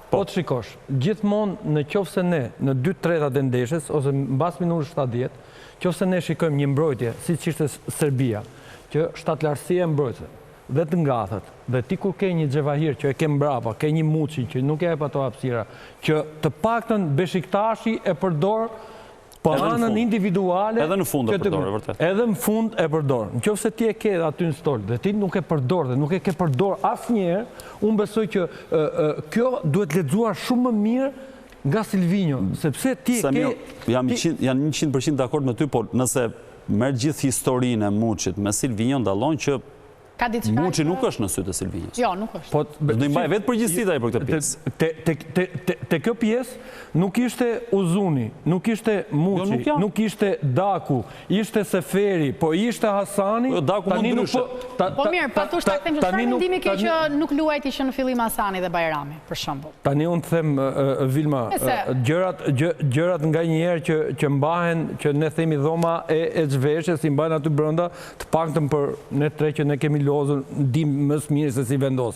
Po të shikosh, gjithmonë në qoftë se ne në 2/3 e ndeshjes ose mbas minutës 70, qoftë se ne shikojmë një mbrojtje siç ishte Serbia, që shtatlarësia e mbrojtësve dhe të ngathet, dhe ti kur ke një Xhevahir që e ke mbrapa, ke një Muçi që nuk e jep ato hapësira, që të paktën Beshiktashi e përdor po anën individuale. Edhe në fund e përdor, vërtet. Edhe në fund e përdor. Nëse ti e ke aty në stol dhe ti nuk e përdor dhe nuk e ke përdor asnjëherë, unë besoj që kjo duhet lexuar shumë më mirë nga Silvinho, sepse ti e ke... Janë 100% dakord me ty, por nëse merr gjithë historinë e Muçit me Silvinho, dallon që Muçi nuk është në sytë e Silvinhos. Jo, nuk është. Po do i mbaj vetë përgjegjësitë ai për këtë pjesë. Te kjo pjesë nuk ishte Uzuni, nuk ishte Muçi, nuk ishte Daku, ishte Seferi, po ishte Hasani. Jo, Daku mund ndryshe. Po mirë, patush ta them që çfarë mendimi ke që nuk luajti që në fillim Hasani dhe Bajrami, për shembull. Tani unë them Vilma, gjërat nganjëherë që mbahen, që ne themi dhoma e zhveshjes, si mbajnë aty brenda, të paktën për ne tre që ne kemi lozur ndim më së miri se si vendos.